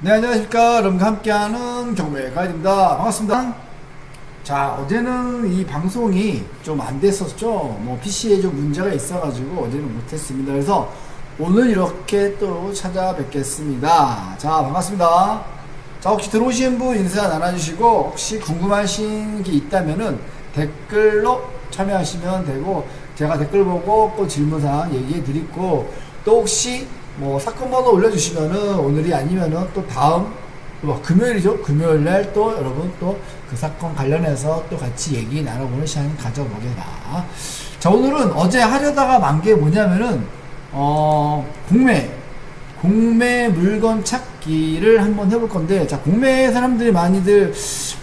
네, 안녕하십니까. 여러분과 함께하는 경매가입니다. 반갑습니다. 자, 어제는 이 방송이 좀 안 됐었죠. 뭐 PC에 좀 문제가 있어가지고 어제는 못했습니다. 그래서 오늘 이렇게 또 찾아뵙겠습니다. 자, 반갑습니다. 자, 혹시 들어오신 분 인사 나눠주시고 혹시 궁금하신 게 있다면은 댓글로 참여하시면 되고, 제가 댓글 보고 또 질문사항 얘기해 드리고, 또 혹시 뭐 사건 번호 올려주시면은 오늘이 아니면은 또 다음 금요일이죠. 금요일날 또 여러분 또 그 사건 관련해서 또 같이 얘기 나눠보는 시간 가져보겠다. 자, 오늘은 어제 하려다가 만 게 뭐냐면은 공매 물건 찾기를 한번 해볼 건데, 자, 공매 사람들이 많이들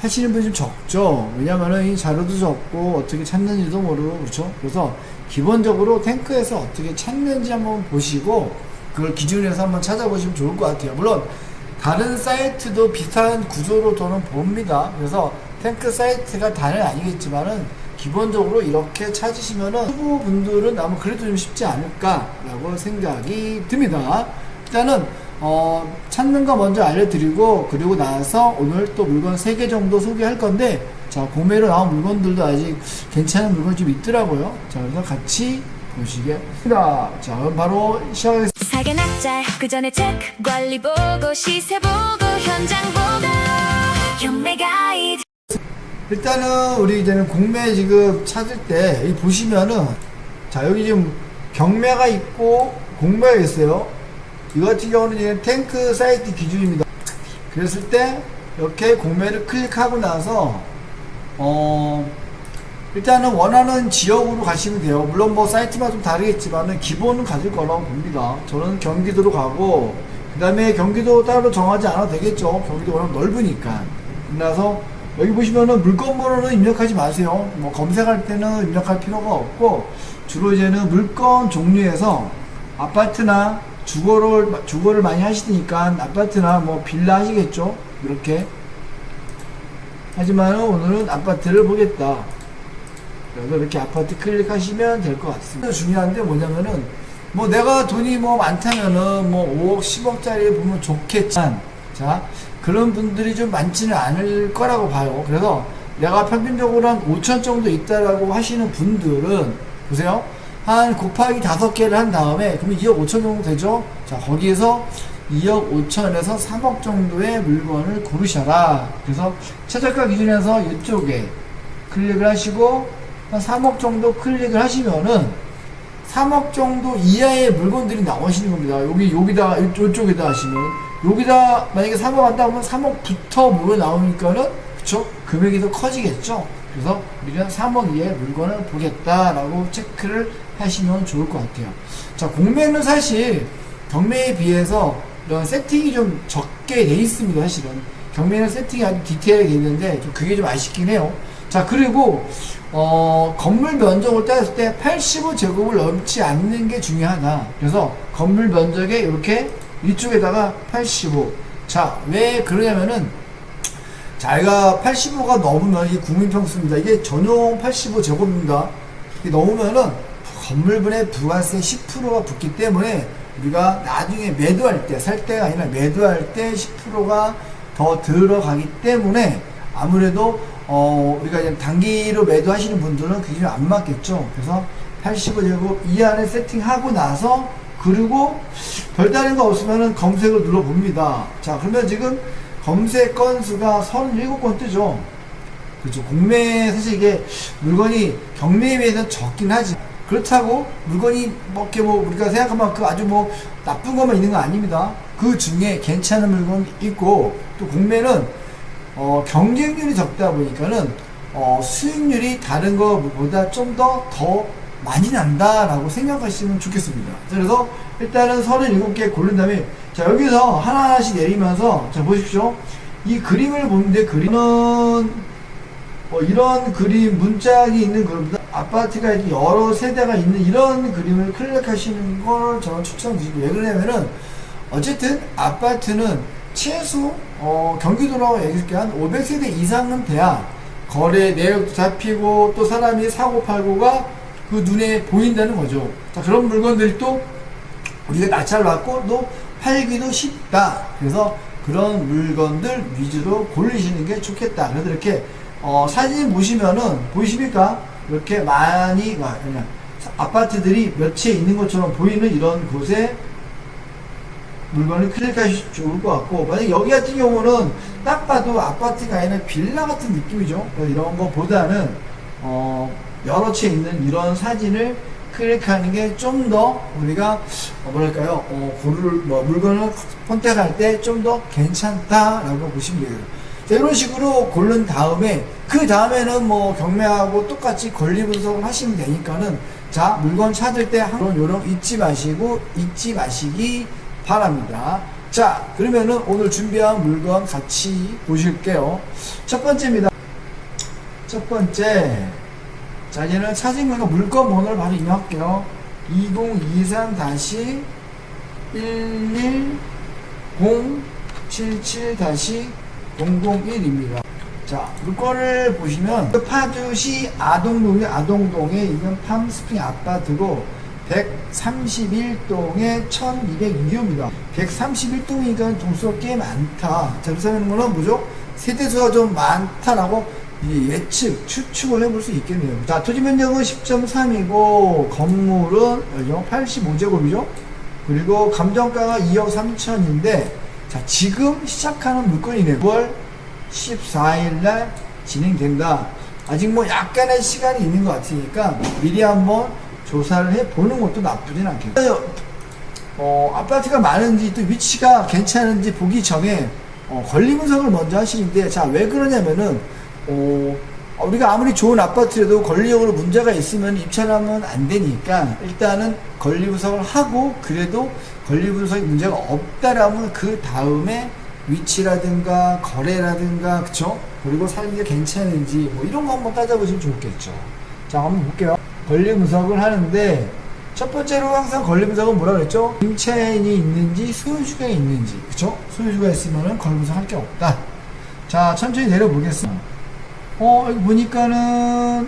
하시는 분이 좀 적죠. 왜냐면은 이 자료도 적고 어떻게 찾는지도 모르고, 그렇죠. 그래서 기본적으로 탱크에서 어떻게 찾는지 한번 보시고 그걸 기준으로 한번 찾아보시면 좋을 것 같아요. 물론 다른 사이트도 비슷한 구조로 저는 봅니다. 그래서 탱크 사이트가 다는 아니겠지만은 기본적으로 이렇게 찾으시면은 초보분들은 아마 그래도 좀 쉽지 않을까라고 생각이 듭니다. 일단은 찾는 거 먼저 알려드리고, 그리고 나서 오늘 또 물건 3개 정도 소개할 건데, 자, 공매로 나온 물건들도 아직 괜찮은 물건이 좀 있더라고요. 자, 그래서 같이 보시겠습니다. 자, 그럼 바로 시작하겠습니다. 사계 낙찰 그 전에 체크 관리 보고 시세 보고 현장 보고 경매 가이드. 일단은 우리 이제는 공매 지금 찾을 때 이 보시면은, 자, 여기 지금 경매가 있고 공매가 있어요. 이거 같은 경우는 이제 탱크 사이트 기준입니다. 그랬을 때 이렇게 공매를 클릭하고 나서 일단은 원하는 지역으로 가시면 돼요. 물론 뭐 사이트마다 좀 다르겠지만은 기본은 가질 거라고 봅니다. 저는 경기도로 가고, 그 다음에 경기도 따로 정하지 않아도 되겠죠. 경기도 워낙 넓으니까. 그래서 여기 보시면은 물건 번호는 입력하지 마세요. 뭐 검색할 때는 입력할 필요가 없고, 주로 이제는 물건 종류에서 아파트나 주거를 많이 하시니까 아파트나 뭐 빌라 하시겠죠. 이렇게. 하지만 오늘은 아파트를 보겠다. 그래서 이렇게 아파트 클릭하시면 될 것 같습니다. 중요한데 뭐냐면은, 뭐 내가 돈이 뭐 많다면은 뭐 5억 10억짜리 보면 좋겠지만, 자, 그런 분들이 좀 많지는 않을 거라고 봐요. 그래서 내가 평균적으로 한 5천 정도 있다라고 하시는 분들은 보세요. 한 곱하기 5개를 한 다음에 그러면 2억 5천 정도 되죠. 자, 거기에서 2억 5천에서 3억 정도의 물건을 고르셔라. 그래서 최저가 기준에서 이쪽에 클릭을 하시고 한 3억 정도 클릭을 하시면은 3억 정도 이하의 물건들이 나오시는 겁니다. 여기다, 이쪽에다 하시면, 여기다 만약에 3억 한다 하면 3억부터 물건이 나오니까는, 그쵸? 금액이 더 커지겠죠? 그래서 우리는 3억 이하의 물건을 보겠다라고 체크를 하시면 좋을 것 같아요. 자, 공매는 사실 경매에 비해서 이런 세팅이 좀 적게 돼 있습니다. 사실은 경매는 세팅이 아주 디테일하게 돼 있는데 좀 그게 좀 아쉽긴 해요. 자, 그리고 건물 면적을 따졌을 때 85제곱을 넘지 않는 게 중요하다. 그래서 건물 면적에 이렇게 이쪽에다가 85. 자, 왜 그러냐면은, 자기가 85가 넘으면 이게 국민평수입니다. 이게 전용 85제곱입니다. 이게 넘으면은 건물분의 부가세 10%가 붙기 때문에 우리가 나중에 매도할 때, 살 때가 아니라 매도할 때 10%가 더 들어가기 때문에 아무래도 우리가 이제 단기로 매도하시는 분들은 그게 좀 안 맞겠죠. 그래서 85제곱 이하를 세팅하고 나서, 그리고 별다른 거 없으면은 검색을 눌러봅니다. 자, 그러면 지금 검색 건수가 37건 뜨죠. 그렇죠. 공매, 사실 이게 물건이 경매에 비해서는 적긴 하지. 그렇다고 물건이 우리가 생각한 만큼 아주 뭐 나쁜 것만 있는 거 아닙니다. 그 중에 괜찮은 물건이 있고, 또 공매는 경쟁률이 적다 보니까는 수익률이 다른 것보다 좀 더 많이 난다라고 생각하시면 좋겠습니다. 그래서 일단은 37개 고른 다음에, 자, 여기서 하나하나씩 내리면서, 자, 보십시오. 이 그림을 보는데, 그림은 이런 그림, 문짝이 있는 그림보다 아파트가 이렇게 여러 세대가 있는 이런 그림을 클릭하시는 걸 저는 추천드립니다. 왜 그러냐면은, 어쨌든 아파트는 최소 경기도라고 얘기할게 한 500세대 이상은 돼야 거래 내역도 잡히고 또 사람이 사고 팔고가 그 눈에 보인다는 거죠. 자, 그런 물건들이 또 우리가 낙찰을 받고 또 팔기도 쉽다. 그래서 그런 물건들 위주로 고르시는 게 좋겠다. 그래서 이렇게 사진 보시면은 보이십니까? 이렇게 많이 그냥 아파트들이 몇 채 있는 것처럼 보이는 이런 곳에 물건을 클릭하시면 좋을 것 같고, 만약 여기 같은 경우는 딱 봐도 아파트가 아니라 빌라 같은 느낌이죠. 이런 거보다는 여러 채 있는 이런 사진을 클릭하는 게 좀 더 우리가 뭐랄까요, 물건을 선택할 때 좀 더 괜찮다라고 보시면 돼요. 자, 이런 식으로 고른 다음에 그 다음에는 뭐 경매하고 똑같이 권리 분석을 하시면 되니까는, 자, 물건 찾을 때 요령 잊지 마시기 바랍니다. 자, 그러면은 오늘 준비한 물건 같이 보실게요. 첫 번째입니다. 첫 번째, 자, 얘는 찾은 거니까 물건 번호를 바로 입력할게요. 2023-11077-001입니다. 자, 물건을 보시면 파주시 아동동에 있는 팜스프링 아파트고 131동에 1202호입니다. 131동이니까 동수가 꽤 많다. 자, 그래서 하는 거는 뭐죠? 세대수가 좀 많다라고 추측을 해볼 수 있겠네요. 자, 토지 면적은 10.3이고 건물은 85제곱이죠. 그리고 감정가가 2억 3천인데, 자, 지금 시작하는 물건이네요. 9월 14일날 진행된다. 아직 뭐 약간의 시간이 있는 것 같으니까 미리 한번 조사를 해보는 것도 나쁘진 않겠죠. 아파트가 많은지 또 위치가 괜찮은지 보기 전에 권리 분석을 먼저 하시는데, 자, 왜 그러냐면은 우리가 아무리 좋은 아파트라도 권리적으로 문제가 있으면 입찰하면 안 되니까 일단은 권리 분석을 하고, 그래도 권리 분석이 문제가 없다라면 그 다음에 위치라든가 거래라든가, 그쵸? 그리고 살기가 괜찮은지 뭐 이런 거 한번 따져보시면 좋겠죠. 자, 한번 볼게요. 권리 분석을 하는데 첫 번째로 항상 권리 분석은 뭐라 그랬죠? 임차인이 있는지 소유주가 있는지, 그쵸? 소유주가 있으면은 권리 분석할 게 없다. 자, 천천히 내려보겠습니다. 여기 보니까는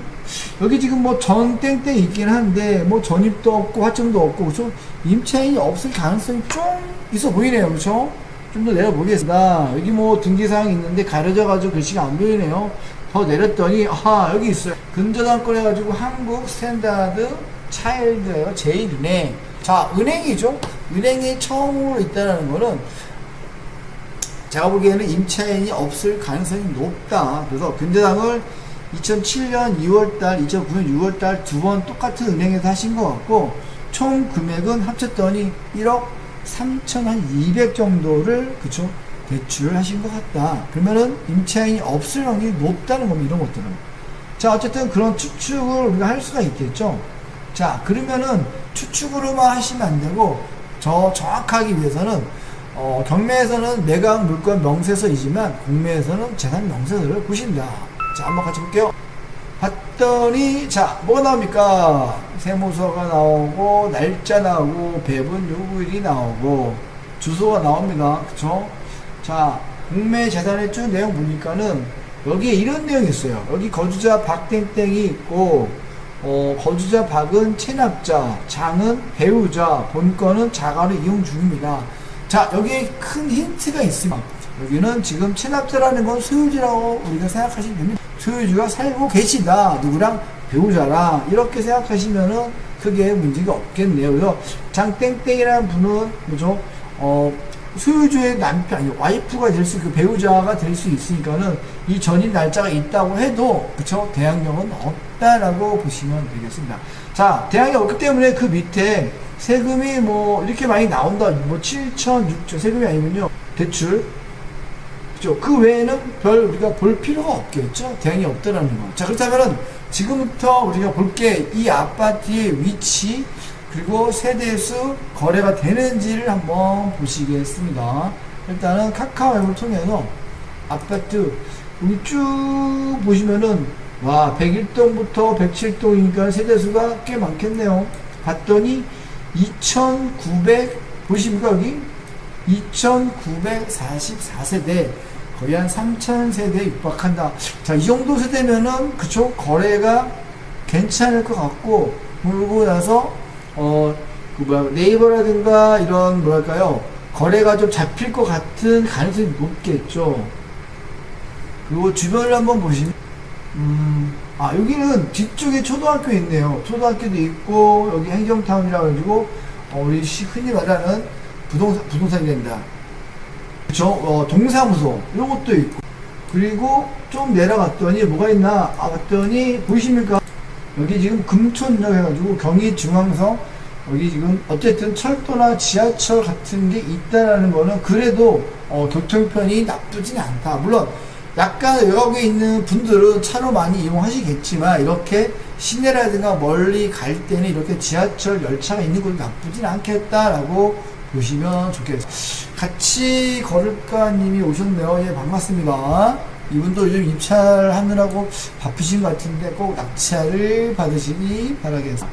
여기 지금 뭐 전 땡땡 있긴 한데 뭐 전입도 없고 화증도 없고, 그쵸? 임차인이 없을 가능성이 좀 있어 보이네요. 그쵸? 좀 더 내려보겠습니다. 여기 뭐 등기사항이 있는데 가려져 가지고 글씨가 안 보이네요. 더 내렸더니 여기 있어요. 근저당권 해가지고 한국 스탠다드 차일드예요. 제1은행. 자, 은행이죠. 은행이 처음으로 있다는 거는 제가 보기에는 임차인이 없을 가능성이 높다. 그래서 근저당을 2007년 2월달, 2009년 6월달 두 번 똑같은 은행에서 하신 것 같고, 총 금액은 합쳤더니 1억 3,200 정도를, 그쵸? 대출을 하신 것 같다. 그러면은 임차인이 없을 확률이 높다는 겁니다. 이런 것들은. 자, 어쨌든 그런 추측을 우리가 할 수가 있겠죠. 자, 그러면은 추측으로만 하시면 안 되고, 정확하기 위해서는 경매에서는 매각 물건 명세서이지만 공매에서는 재산 명세서를 보신다. 자, 한번 같이 볼게요. 봤더니, 자, 뭐가 나옵니까? 세무서가 나오고, 날짜 나오고, 배분 요구일이 나오고, 주소가 나옵니다. 그쵸? 자, 공매 재산의 쭉 내용 보니까는 여기에 이런 내용이 있어요. 여기 거주자 박땡땡이 있고, 거주자 박은 체납자, 장은 배우자, 본건은 자가로 이용 중입니다. 자, 여기에 큰 힌트가 있습니다. 여기는 지금 체납자라는 건 소유주라고 우리가 생각하시면 됩니다. 소유주가 살고 계시다. 누구랑? 배우자랑. 이렇게 생각하시면은 크게 문제가 없겠네요. 그래서 장땡땡이라는 분은 뭐죠? 소유주의 남편, 아니 와이프가 될 수, 그 배우자가 될 수 있으니까는 이 전입 날짜가 있다고 해도, 그쵸? 대항력은 없다라고 보시면 되겠습니다. 자, 대항력 없기 때문에 그 밑에 세금이 뭐 이렇게 많이 나온다. 뭐 7천, 6천 세금이 아니면요. 대출. 그죠? 그 외에는 별 우리가 볼 필요가 없겠죠? 대항이 없다라는 거. 자, 그렇다면은 지금부터 우리가 볼 게 이 아파트의 위치, 그리고 세대수 거래가 되는지를 한번 보시겠습니다. 일단은 카카오 앱을 통해서 아파트 여기 쭉 보시면은, 와, 101동부터 107동이니까 세대수가 꽤 많겠네요. 봤더니 2,900 보십니까? 여기 2,944세대, 거의 한 3,000세대에 육박한다. 자, 이 정도 세대면은, 그쵸? 거래가 괜찮을 것 같고, 그러고 나서 네이버라든가 이런 뭐랄까요, 거래가 좀 잡힐 것 같은 가능성이 높겠죠. 그리고 주변을 한번 보시면 여기는 뒤쪽에 초등학교 있네요. 초등학교도 있고 여기 행정타운이라 가지고 우리 흔히 말하는 부동산이 된다. 그쵸? 동사무소 이런 것도 있고, 그리고 좀 내려갔더니 뭐가 있나 봤더니 보이십니까? 여기 지금 금촌역 해가지고 경의중앙선, 여기 지금 어쨌든 철도나 지하철 같은 게 있다라는 거는 그래도 교통편이 나쁘진 않다. 물론 약간 외곽에 있는 분들은 차로 많이 이용하시겠지만 이렇게 시내라든가 멀리 갈 때는 이렇게 지하철 열차가 있는 곳이 나쁘진 않겠다라고 보시면 좋겠어요. 같이 걸을까 님이 오셨네요. 예, 반갑습니다. 이분도 요즘 입찰하느라고 바쁘신 것 같은데 꼭 낙찰을 받으시기 바라겠습니다.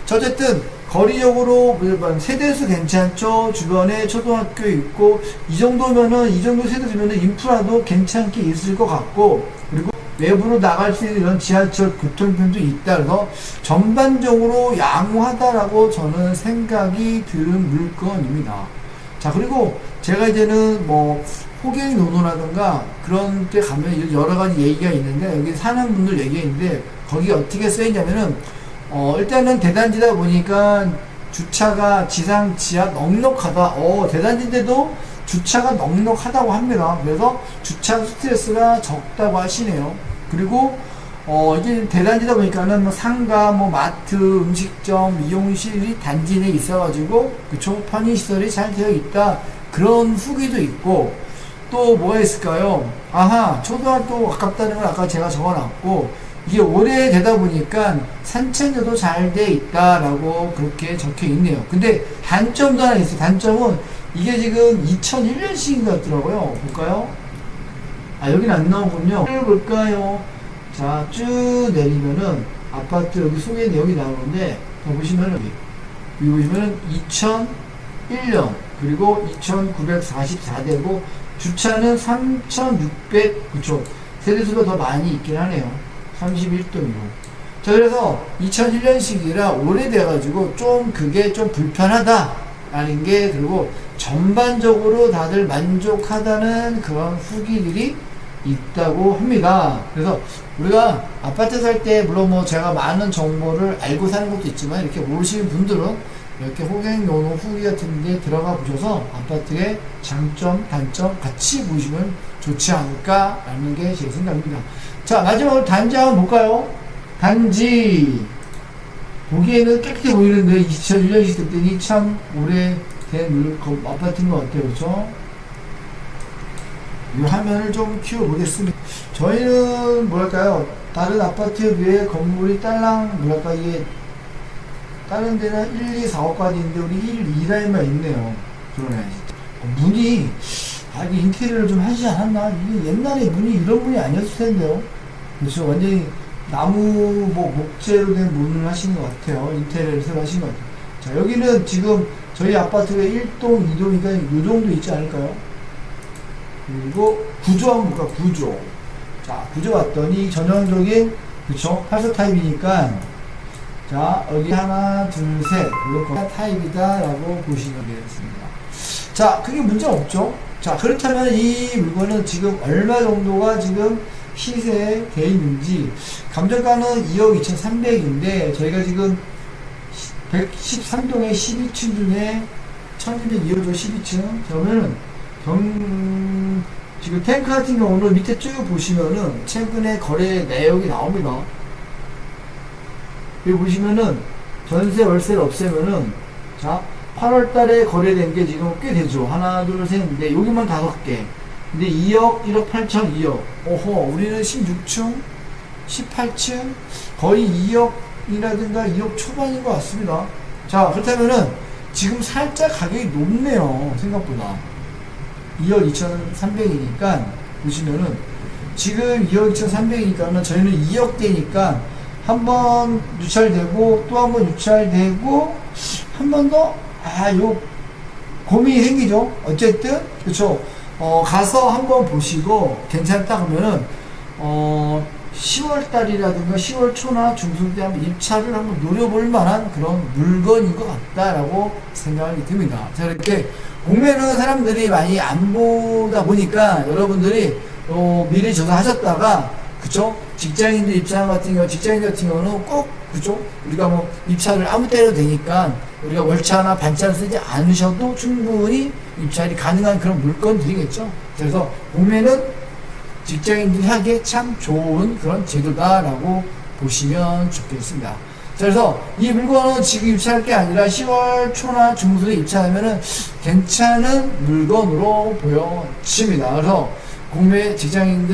자, 어쨌든 거리적으로 세대수 괜찮죠. 주변에 초등학교 있고 이 정도 세대수면은 인프라도 괜찮게 있을 것 같고, 그리고 외부로 나갈 수 있는 이런 지하철 교통편도 있다. 그래서 전반적으로 양호하다라고 저는 생각이 드는 물건입니다. 자, 그리고 제가 이제는 뭐 호갱노노라든가 그런 데 가면 여러 가지 얘기가 있는데, 여기 사는 분들 얘기가 있는데 거기 어떻게 쓰여있냐면은 일단은 대단지다 보니까 주차가 지상 지하 넉넉하다. 대단지인데도 주차가 넉넉하다고 합니다. 그래서 주차 스트레스가 적다고 하시네요. 그리고 이게 대단지다 보니까는 뭐 상가, 뭐 마트, 음식점, 미용실이 단지 내에 있어가지고 그쵸, 편의시설이 잘 되어 있다, 그런 후기도 있고, 또 뭐가 있을까요? 초등학교 가깝다는 걸 아까 제가 적어놨고, 이게 오래되다 보니까 산책로도 잘 돼 있다라고 그렇게 적혀 있네요. 근데 단점도 하나 있어요. 단점은 이게 지금 2001년식인 것 같더라고요. 볼까요? 여기는 안 나오군요. 볼까요? 자, 쭉 내리면은 아파트 여기 소개 내용이 나오는데, 보시면은 여기 보시면은 2001년 그리고 2944대고 주차는 3600, 그쵸, 세대수가 더 많이 있긴 하네요. 31동이요. 자, 그래서 2001년식이라 오래돼가지고 좀 그게 좀 불편하다라는 게, 그리고 전반적으로 다들 만족하다는 그런 후기들이 있다고 합니다. 그래서 우리가 아파트 살 때 물론 뭐 제가 많은 정보를 알고 사는 것도 있지만, 이렇게 모르시는 분들은 이렇게 호갱노노 후기 같은 데 들어가 보셔서 아파트의 장점, 단점 같이 보시면 좋지 않을까라는 게 제 생각입니다. 자, 마지막으로 단지 한번 볼까요? 단지 보기에는 깨끗해 보이는데 2001년식 됐더니 참 오래된 아파트인 것 같아요. 그렇죠? 이 화면을 좀 키워보겠습니다. 저희는 뭐랄까요, 다른 아파트에 비해 건물이 딸랑 뭐랄까, 이게 다른 데는 1, 2, 4, 5까지 있는데 우리 1, 2라인만 있네요. 그러네. 문이 이게 인테리어를 좀 하지 않았나? 이게 옛날에 문이 이런 문이 아니었을 텐데요. 그렇죠. 완전히 나무 목재로 된 문을 하시는 것 같아요. 인테리어를 새로 하신 것 같아요. 자, 여기는 지금 저희 아파트가 1동, 2동이니까 이 정도 있지 않을까요? 그리고 구조 한번 볼까? 구조. 자, 구조 봤더니 전형적인, 그쵸, 8서 타입이니까, 자, 여기 하나, 둘, 셋, 이렇게 타입이다 라고 보시면 되겠습니다. 자, 그게 문제 없죠. 자, 그렇다면 이 물건은 지금 얼마 정도가 지금 시세에 돼 있는지, 감정가는 2억 2,300인데 저희가 지금 113동에 12층 중에 1202호조 12층, 그러면은 지금 탱크 같은 경우는 밑에 쭉 보시면은 최근에 거래 내역이 나옵니다. 여기 보시면은 전세 월세를 없애면은, 자, 8월 달에 거래된 게 지금 꽤 되죠. 하나, 둘, 셋, 넷, 여기만 5개. 근데 2억, 1억 8천, 2억. 오호, 우리는 16층, 18층, 거의 2억이라든가 2억 초반인 것 같습니다. 자, 그렇다면은 지금 살짝 가격이 높네요. 생각보다. 2억 2,300이니까, 보시면은, 지금 2억 2,300이니까는 저희는 2억대니까, 한 번 유찰되고, 또 한 번 유찰되고, 한 번 더, 요, 고민이 생기죠? 어쨌든, 그쵸. 가서 한번 보시고, 괜찮다 그러면은, 10월달이라든가 10월 초나 중순 때 한번 입찰을 한번 노려볼 만한 그런 물건인 것 같다라고 생각이 듭니다. 자, 이렇게 공매는 사람들이 많이 안 보다 보니까 여러분들이 미리 조사하셨다가, 그쵸? 직장인들 입찰 같은 경우는 꼭, 그쵸? 우리가 뭐 입찰을 아무 때려도 되니까 우리가 월차나 반차를 쓰지 않으셔도 충분히 입찰이 가능한 그런 물건들이겠죠. 그래서 공매는 직장인들이 하기에 참 좋은 그런 제도다라고 보시면 좋겠습니다. 자, 그래서 이 물건은 지금 입찰할 게 아니라 10월 초나 중순에 입찰하면은 괜찮은 물건으로 보여집니다. 그래서 공매 직장인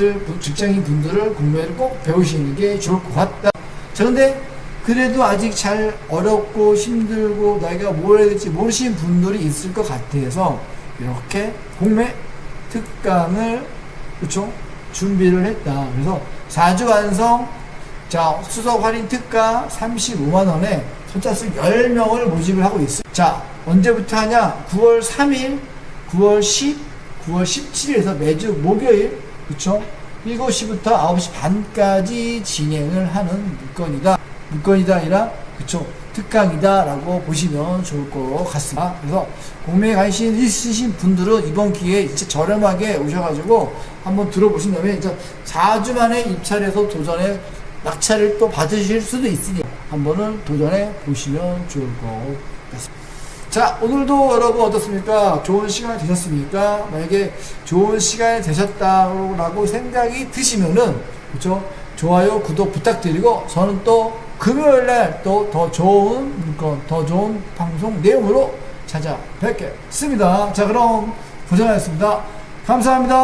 분들을 공매를 꼭 배우시는 게 좋을 것 같다. 자, 근데 그래도 아직 잘 어렵고 힘들고 내가 뭘 해야 될지 모르시는 분들이 있을 것 같아서 이렇게 공매 특강을, 그쵸? 준비를 했다. 그래서 4주 완성, 자, 수석 할인 특가 35만원에 선착순 10명을 모집을 하고 있어요. 자, 언제부터 하냐? 9월 3일, 9월 10, 9월 17일에서 매주 목요일, 그쵸? 7시부터 9시 반까지 진행을 하는 물건이다 아니라, 그쵸? 특강이다 라고 보시면 좋을 것 같습니다. 그래서 공매에 관심 있으신 분들은 이번 기회에 진짜 저렴하게 오셔가지고 한번 들어보신 다음에 이제 4주 만에 입찰해서 도전에 낙찰을 또 받으실 수도 있으니 한번은 도전해 보시면 좋을 것 같습니다. 자, 오늘도 여러분 어떻습니까? 좋은 시간이 되셨습니까? 만약에 좋은 시간이 되셨다고 생각이 드시면은, 그쵸? 좋아요, 구독 부탁드리고, 저는 또 금요일날 또 더 좋은 물건, 더 좋은 방송 내용으로 찾아뵙겠습니다. 자, 그럼 고생하셨습니다. 감사합니다.